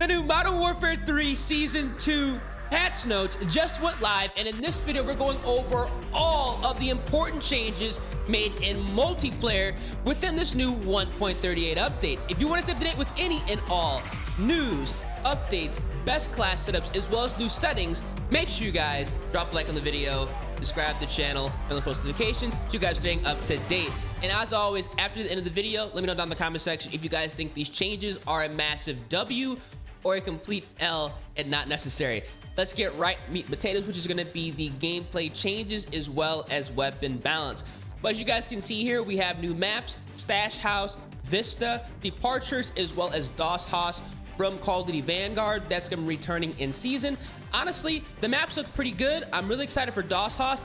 new Modern Warfare 3 Season 2 patch notes just went live, and in this video we're going over all of the important changes made in multiplayer within this new 1.38 update. If you want to stay up to date with any and all news, updates, best class setups, as well as new settings, make sure you guys drop a like on the video, subscribe to the channel, and the post notifications so you guys are staying up to date. And as always, after the end of the video, let me know down in the comment section if you guys think these changes are a massive W or a complete L and not necessary. Let's get right meat and potatoes, which is going to be the gameplay changes as well as weapon balance. But as you guys can see here, we have new maps, Stash House, Vista, Departures, as well as DOS House from Call of Duty Vanguard. That's going to be returning in season. Honestly, the maps look pretty good. I'm really excited for DOS House.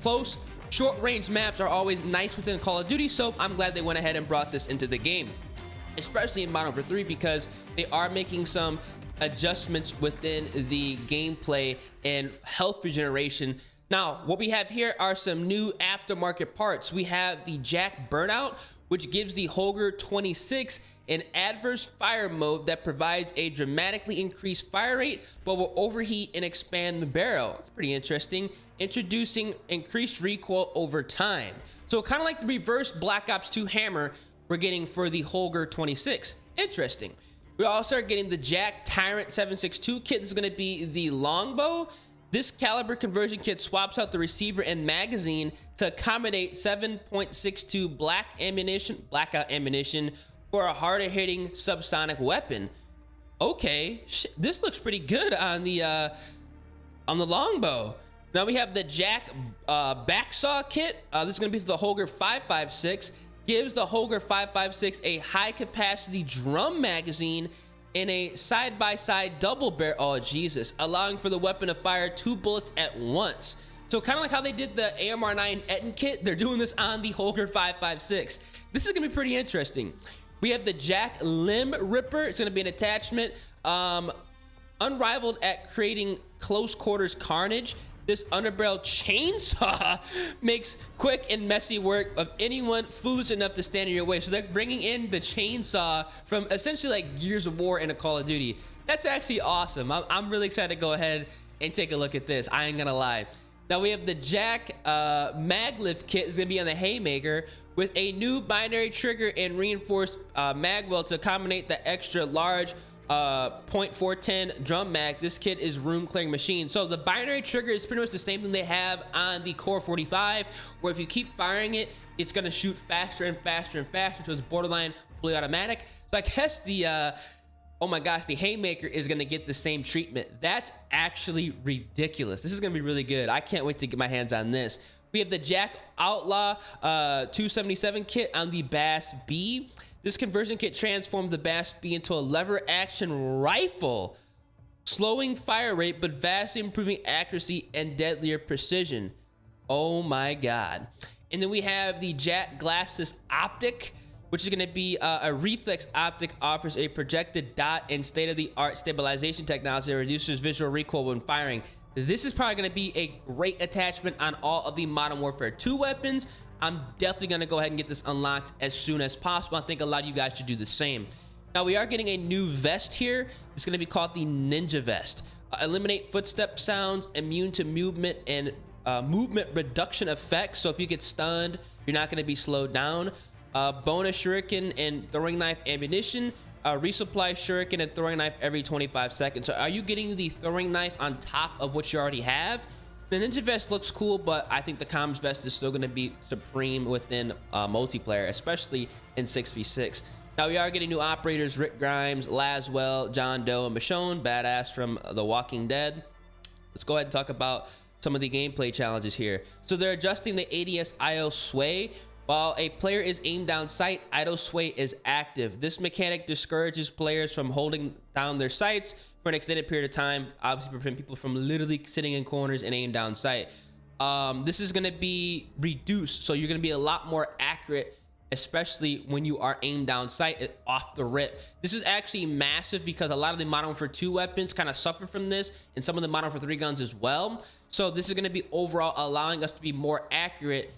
Close, short-range maps are always nice within Call of Duty, so I'm glad they went ahead and brought this into the game, especially in Modern Warfare 3, because they are making some adjustments within the gameplay and health regeneration. Now, what we have here are some new aftermarket parts. We have the Jack Burnout, which gives the Holger 26 an adverse fire mode that provides a dramatically increased fire rate, but will overheat and expand the barrel. It's pretty interesting. Introducing increased recoil over time. So kind of like the reverse Black Ops 2 hammer we're getting for the Holger 26. Interesting. We also are getting the Jack Tyrant 762 kit. This is going to be the longbow. This caliber conversion kit swaps out the receiver and magazine to accommodate 7.62 blackout ammunition for a harder hitting subsonic weapon. Okay, this looks pretty good on the longbow. Now we have the Jack backsaw kit. This is going to be for the Holger 556. Gives the Holger 556 a high capacity drum magazine in a side-by-side double barrel. Oh Jesus, allowing for the weapon to fire 2 bullets at once. So kind of like how they did the AMR9 Etten kit, they're doing this on the Holger 556. This is gonna be pretty interesting. We have the Jack Limb Ripper. It's gonna be an attachment unrivaled at creating close quarters carnage. This underbarrel chainsaw makes quick and messy work of anyone foolish enough to stand in your way. So they're bringing in the chainsaw from essentially like Gears of War in a Call of Duty. That's actually awesome. I'm really excited to go ahead and take a look at this. I ain't gonna lie. Now we have the Jack Maglift kit. Is gonna be on the Haymaker with a new binary trigger and reinforced magwell to accommodate the extra large .410 drum mag. This kit is room clearing machine. So the binary trigger is pretty much the same thing they have on the Core 45, where if you keep firing it, it's going to shoot faster and faster and faster, so it's borderline fully automatic. So I guess the oh my gosh, the Haymaker is going to get the same treatment. That's actually ridiculous. This is going to be really good. I can't wait to get my hands on this. We have the Jack Outlaw 277 kit on the Bass B. This conversion kit transforms the Bass B into a lever action rifle, slowing fire rate but vastly improving accuracy and deadlier precision. Oh my god. And then we have the Jack Glasses Optic, which is going to be a reflex optic, offers a projected dot and state-of-the-art stabilization technology that reduces visual recoil when firing. This is probably going to be a great attachment on all of the Modern Warfare 2 weapons. I'm definitely going to go ahead and get this unlocked as soon as possible. I think a lot of you guys should do the same. Now we are getting a new vest here. It's going to be called the Ninja Vest. Eliminate footstep sounds, immune to movement and movement reduction effects. So if you get stunned, you're not going to be slowed down. Bonus shuriken and throwing knife ammunition. Resupply shuriken and throwing knife every 25 seconds. So are you getting the throwing knife on top of what you already have? The Ninja Vest looks cool, but I think the Comms Vest is still going to be supreme within multiplayer, especially in 6v6. Now, we are getting new operators: Rick Grimes, Laswell, John Doe, and Michonne, badass from The Walking Dead. Let's go ahead and talk about some of the gameplay challenges here. So they're adjusting the ADS IO sway. While a player is aimed down sight, idle sway is active. This mechanic discourages players from holding down their sights for an extended period of time, obviously prevent people from literally sitting in corners and aim down sight. This is going to be reduced, so you're going to be a lot more accurate, especially when you are aimed down sight off the rip. This is actually massive because a lot of the Modern Warfare 2 weapons kind of suffer from this, and some of the Modern Warfare 3 guns as well. So this is going to be overall allowing us to be more accurate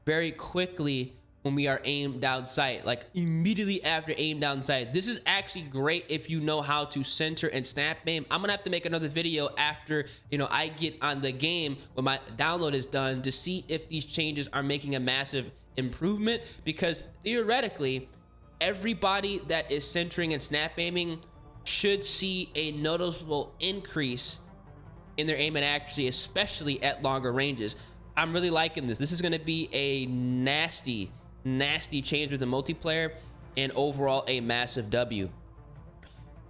very quickly when we are aimed down sight, like immediately after aim down sight. This is actually great if you know how to center and snap aim. I'm gonna have to make another video after, you know, I get on the game when my download is done to see if these changes are making a massive improvement, because theoretically everybody that is centering and snap aiming should see a noticeable increase in their aim and accuracy, especially at longer ranges. I'm really liking this. This is going to be a nasty change with the multiplayer, and overall a massive W.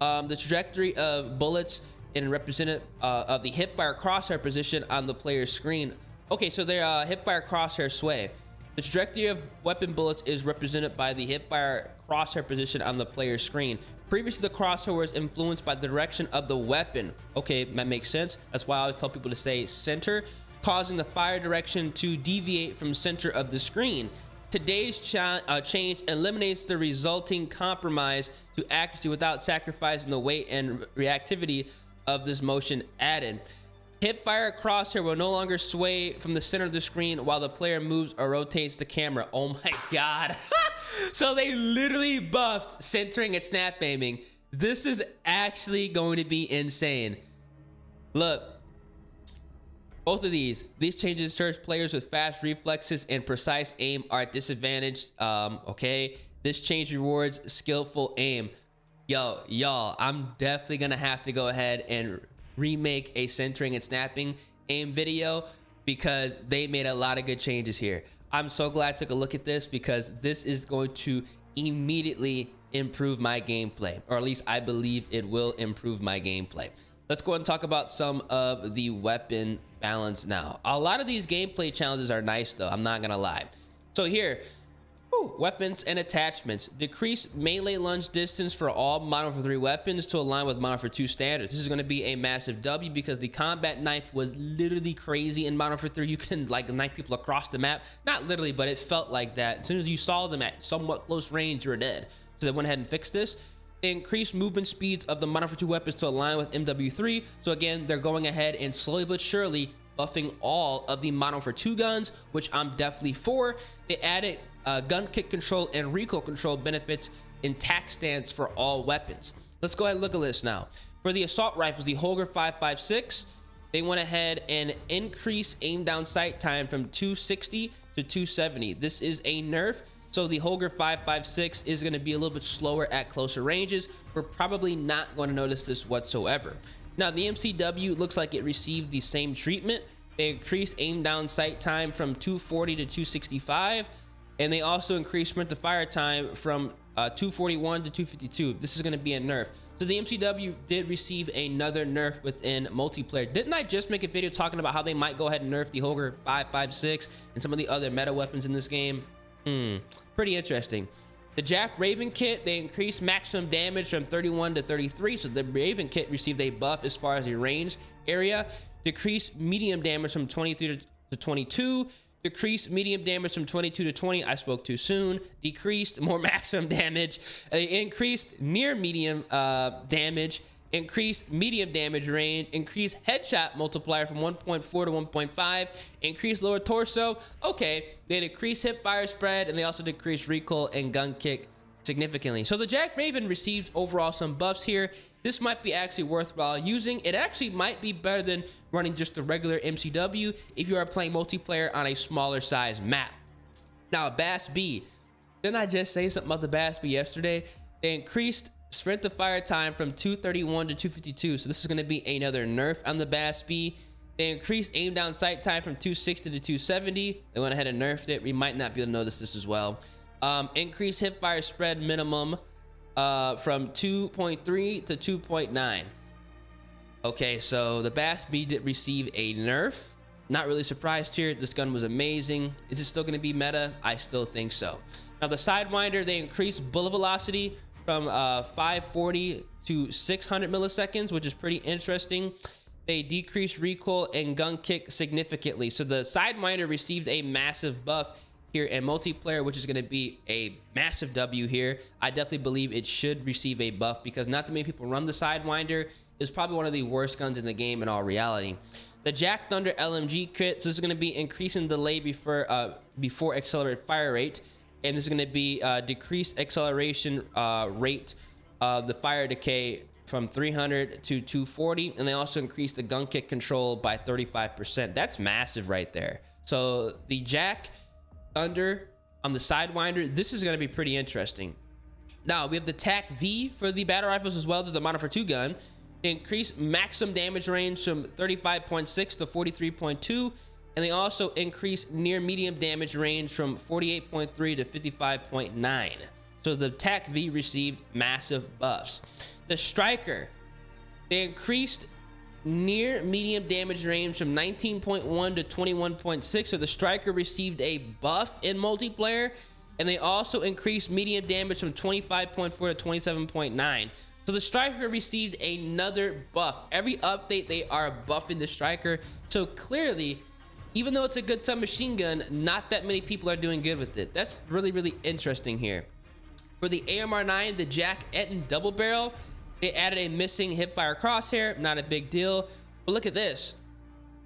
The trajectory of bullets in representative of the hipfire crosshair position on the player's screen. Okay, so they're hipfire crosshair sway. The trajectory of weapon bullets is represented by the hipfire crosshair position on the player's screen. Previously, the crosshair was influenced by the direction of the weapon. Okay, that makes sense. That's why I always tell people to say center, causing the fire direction to deviate from center of the screen. Today's change eliminates the resulting compromise to accuracy without sacrificing the weight and reactivity of this motion added. Hipfire crosshair will no longer sway from the center of the screen while the player moves or rotates the camera. Oh my god. So they literally buffed centering and snap aiming. This is actually going to be insane. Look, both of these changes ensures players with fast reflexes and precise aim are disadvantaged. Okay, this change rewards skillful aim. Y'all, I'm definitely gonna have to go ahead and remake a centering and snapping aim video, because they made a lot of good changes here. I'm so glad I took a look at this, because this is going to immediately improve my gameplay, or at least I believe it will improve my gameplay. Let's go ahead and talk about some of the weapon balance now. A lot of these gameplay challenges are nice though, I'm not gonna lie. So here, weapons and attachments. Decrease melee lunge distance for all Modern Warfare 3 weapons to align with Modern Warfare 2 standards. This is going to be a massive W, because the combat knife was literally crazy in Modern Warfare 3. You can like knife people across the map. Not literally, but it felt like that. As soon as you saw them at somewhat close range, you were dead. So they went ahead and fixed this. Increase movement speeds of the Modern Warfare 2 weapons to align with MW3. So again, they're going ahead and slowly but surely buffing all of the Modern Warfare 2 guns, which I'm definitely for. They added gun kick control and recoil control benefits in tac stance for all weapons. Let's go ahead and look at this now. For the assault rifles, the Holger 5.56, they went ahead and increased aim down sight time from 260 to 270. This is a nerf, so the Holger 5.56 is going to be a little bit slower at closer ranges. We're probably not going to notice this whatsoever. Now, the MCW looks like it received the same treatment. They increased aim down sight time from 240 to 265. And they also increased sprint to fire time from 241 to 252. This is going to be a nerf. So the MCW did receive another nerf within multiplayer. Didn't I just make a video talking about how they might go ahead and nerf the Holger 5.56 and some of the other meta weapons in this game? Pretty interesting. The Jack Raven kit, they increased maximum damage from 31 to 33. So the Raven kit received a buff as far as the range area. Decreased medium damage from 23 to 22. Decreased medium damage from 22 to 20. I spoke too soon. Decreased more maximum damage. Increased near medium damage. Increased medium damage range. Increased headshot multiplier from 1.4 to 1.5. Increased lower torso. Okay, they decreased hip fire spread, and they also decreased recoil and gun kick significantly. So the Jack Raven received overall some buffs here. This might be actually worthwhile using. It actually might be better than running just the regular MCW if you are playing multiplayer on a smaller size map. Now, Bass B. Didn't I just say something about the Bass B yesterday? They increased sprint to fire time from 231 to 252. So this is going to be another nerf on the Bass B. They increased aim down sight time from 260 to 270. They went ahead and nerfed it. We might not be able to notice this as well. Increased hip fire spread minimum from 2.3 to 2.9. Okay, so the Bass B did receive a nerf. Not really surprised here. This gun was amazing. Is it still going to be meta? I still think so. Now the Sidewinder, they increased bullet velocity from 540 to 600 milliseconds, which is pretty interesting. They decreased recoil and gun kick significantly. So the Sidewinder received a massive buff here in multiplayer, which is going to be a massive W here. I definitely believe it should receive a buff, because not that many people run the Sidewinder. It's probably one of the worst guns in the game in all reality. The Jack Thunder LMG kit, so this is going to be increasing delay before accelerated fire rate. and this is going to be decreased acceleration rate of the fire decay from 300 to 240, and they also increased the gun kick control by 35%. That's massive right there. So the jack under on the Sidewinder, this is going to be pretty interesting. Now we have the TAC V for the battle rifles as well as the Model 2 gun. They increased maximum damage range from 35.6 to 43.2, and they also increased near medium damage range from 48.3 to 55.9. So the TAC V received massive buffs. The Striker, they increased near medium damage range from 19.1 to 21.6. So the Striker received a buff in multiplayer, and they also increased medium damage from 25.4 to 27.9. So the Striker received another buff. Every update, they are buffing the Striker. So clearly, even though it's a good submachine gun, not that many people are doing good with it. That's really, really interesting here. For the AMR9, the Jack Etten double barrel, they added a missing hipfire crosshair. Not a big deal. But look at this.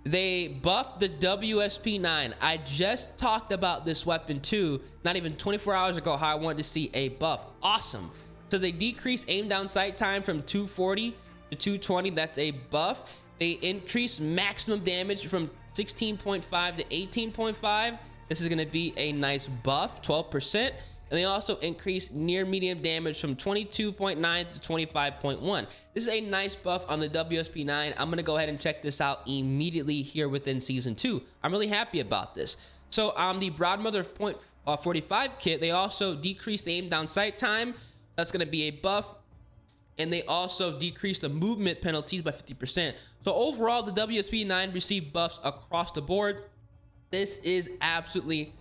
They buffed the WSP9. I just talked about this weapon too, not even 24 hours ago, how I wanted to see a buff. Awesome. So they decreased aim down sight time from 240 to 220. That's a buff. They increased maximum damage from 16.5 to 18.5. This is going to be a nice buff, 12%. And they also increased near medium damage from 22.9 to 25.1. This is a nice buff on the WSP9. I'm going to go ahead and check this out immediately here within Season 2. I'm really happy about this. So on the Broadmother .45 kit, they also decreased the aim down sight time. That's going to be a buff. And they also decreased the movement penalties by 50%. So overall, the WSP9 received buffs across the board. This is absolutely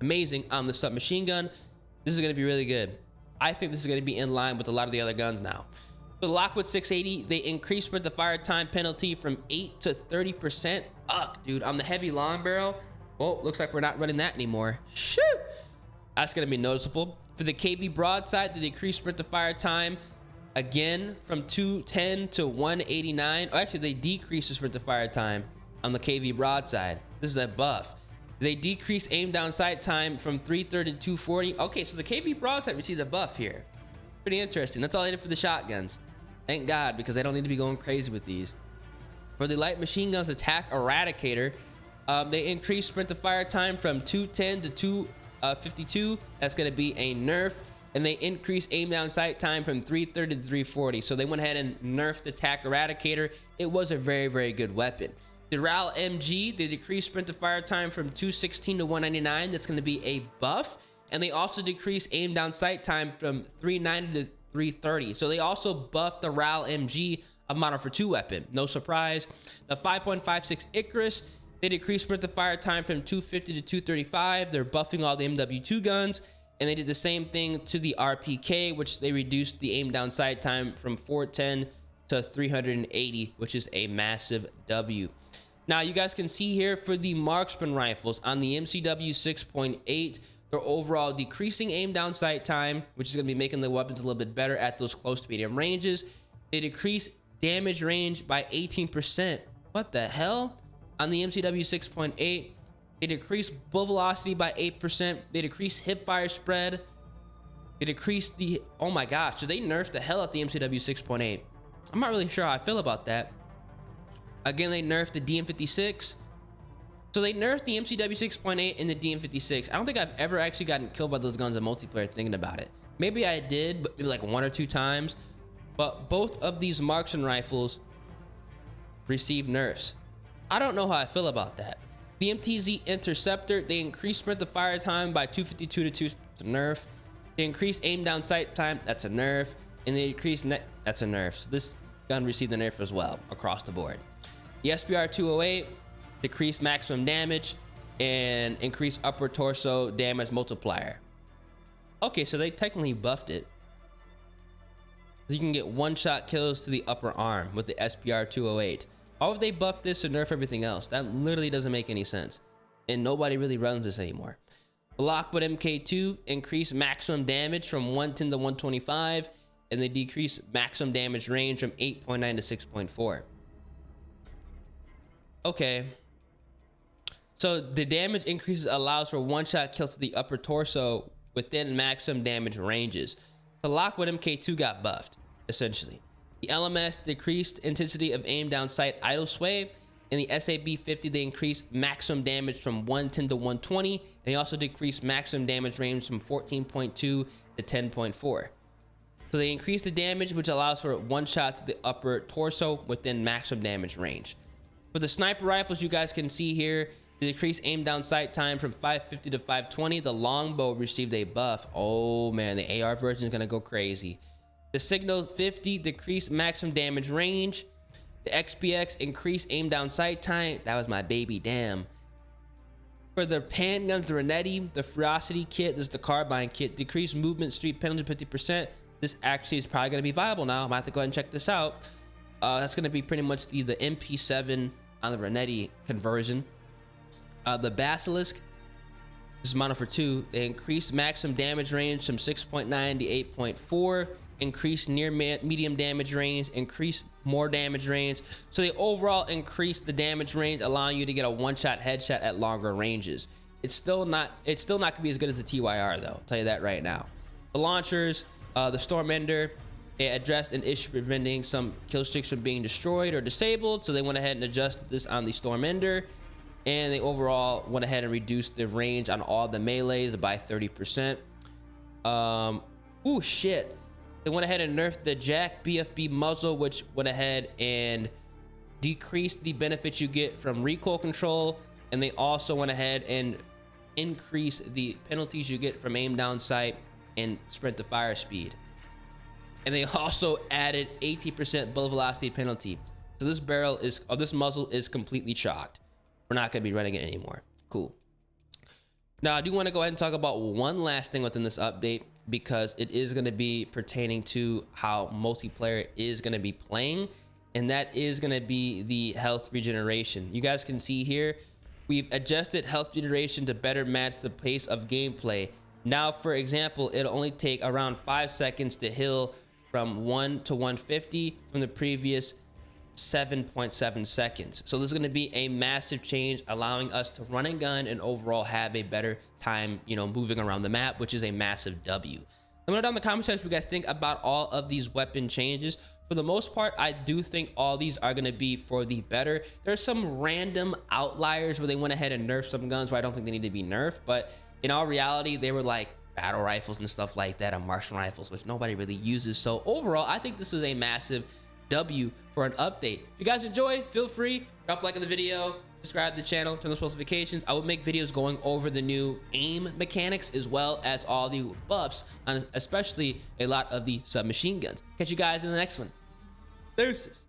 amazing on the submachine gun. This is going to be really good. I think this is going to be in line with a lot of the other guns now. The Lockwood 680, they increased sprint to fire time penalty from 8 to 30%. Fuck, dude, on the heavy long barrel. Well, looks like we're not running that anymore. Shoot. That's going to be noticeable. For the KV broadside, they decreased sprint to fire time again from 210 to 189. Oh, actually, they decreased the sprint to fire time on the KV broadside. This is a buff. They decreased aim down sight time from 330 to 240. Okay, so the KV broadside received a buff here. Pretty interesting. That's all I did for the shotguns. Thank God, because they don't need to be going crazy with these. For the light machine guns attack eradicator, they increased sprint to fire time from 210 to 252. That's going to be a nerf. And they increased aim down sight time from 330 to 340. So they went ahead and nerfed the attack eradicator. It was a very, very good weapon. The RAL MG, they decreased sprint to fire time from 216 to 199. That's going to be a buff. And they also decreased aim down sight time from 390 to 330. So they also buffed the RAL MG, a Model 2 weapon. No surprise. The 5.56 Icarus, they decreased sprint to fire time from 250 to 235. They're buffing all the MW2 guns. And they did the same thing to the RPK, which they reduced the aim down sight time from 410 to 380, which is a massive W. Now you guys can see here for the marksman rifles on the MCW 6.8, they're overall decreasing aim down sight time, which is going to be making the weapons a little bit better at those close to medium ranges. They decrease damage range by 18%. What the hell? On the MCW 6.8, they decreased bull velocity by 8%. They decreased hip fire spread. They decreased the, oh my gosh, so they nerfed the hell out the MCW 6.8. I'm not really sure how I feel about that. Again, they nerfed the DM56. So they nerfed the MCW 6.8 and the DM56. I don't think I've ever actually gotten killed by those guns in multiplayer thinking about it. Maybe I did, but maybe like 1 or 2 times. But both of these marksman rifles received nerfs. I don't know how I feel about that. The MTZ Interceptor, they increased sprint to fire time by 252 to 2, that's a nerf. They increased aim down sight time, that's a nerf. And they decreased net, that's a nerf. So this gun received a nerf as well across the board. The SPR 208 decreased maximum damage and increased upper torso damage multiplier. Okay, so they technically buffed it. You can get one-shot kills to the upper arm with the SPR 208. Why would they buff this and nerf everything else? That literally doesn't make any sense. And nobody really runs this anymore. The Lockwood MK2 increased maximum damage from 110 to 125. And they decreased maximum damage range from 8.9 to 6.4. Okay. So the damage increases allows for one-shot kills to the upper torso within maximum damage ranges. The Lockwood MK2 got buffed, essentially. The LMS decreased intensity of aim down sight idle sway. In the SAB50, they increased maximum damage from 110 to 120. And they also decreased maximum damage range from 14.2 to 10.4. So they increased the damage, which allows for one shot to the upper torso within maximum damage range. For the sniper rifles, you guys can see here, the decreased aim down sight time from 550 to 520. The longbow received a buff. Oh man, the AR version is gonna go crazy. The Signal 50 decreased maximum damage range. The XPX increased aim down sight time. That was my baby, damn. For the handguns, the Renetti, the Ferocity kit, this is the carbine kit, decreased movement street penalty 50%. This actually is probably gonna be viable now. I might have to go ahead and check this out. That's gonna be pretty much the MP7 on the Renetti conversion. The Basilisk, this is mono for 2. They increased maximum damage range from 6.9 to 8.4, increased near medium damage range, increased more damage range. So they overall increased the damage range, allowing you to get a one-shot headshot at longer ranges. It's still not gonna be as good as the TYR though. I'll tell you that right now. The launchers, the Storm Ender, they addressed an issue preventing some kill streaks from being destroyed or disabled. So they went ahead and adjusted this on the Storm Ender. And they overall went ahead and reduced the range on all the melees by 30%. Oh shit. They went ahead and nerfed the Jack BFB muzzle, which went ahead and decreased the benefits you get from recoil control. And they also went ahead and increased the penalties you get from aim down sight and sprint to fire speed. And they also added 80% bullet velocity penalty. So this this muzzle is completely chalked. We're not going to be running it anymore. Cool. Now, I do want to go ahead and talk about one last thing within this update, because it is going to be pertaining to how multiplayer is going to be playing, and that is going to be the health regeneration. You guys can see here, we've adjusted health regeneration to better match the pace of gameplay. Now, for example, it'll only take around 5 seconds to heal from 1 to 150 from the previous 7.7 seconds. So this is going to be a massive change, allowing us to run and gun and overall have a better time, moving around the map, which is a massive W. Let me know down in the comment section what you guys think about all of these weapon changes. For the most part, I do think all these are going to be for the better. There's some random outliers where they went ahead and nerfed some guns where I don't think they need to be nerfed, but in all reality, they were like battle rifles and stuff like that, and marksman rifles, which nobody really uses. So overall, I think this is a massive W for an update. If you guys enjoy, feel free, drop a like on the video, subscribe to the channel, turn on notifications. I will make videos going over the new aim mechanics as well as all the buffs on especially a lot of the submachine guns. Catch you guys in the next one. Deuces.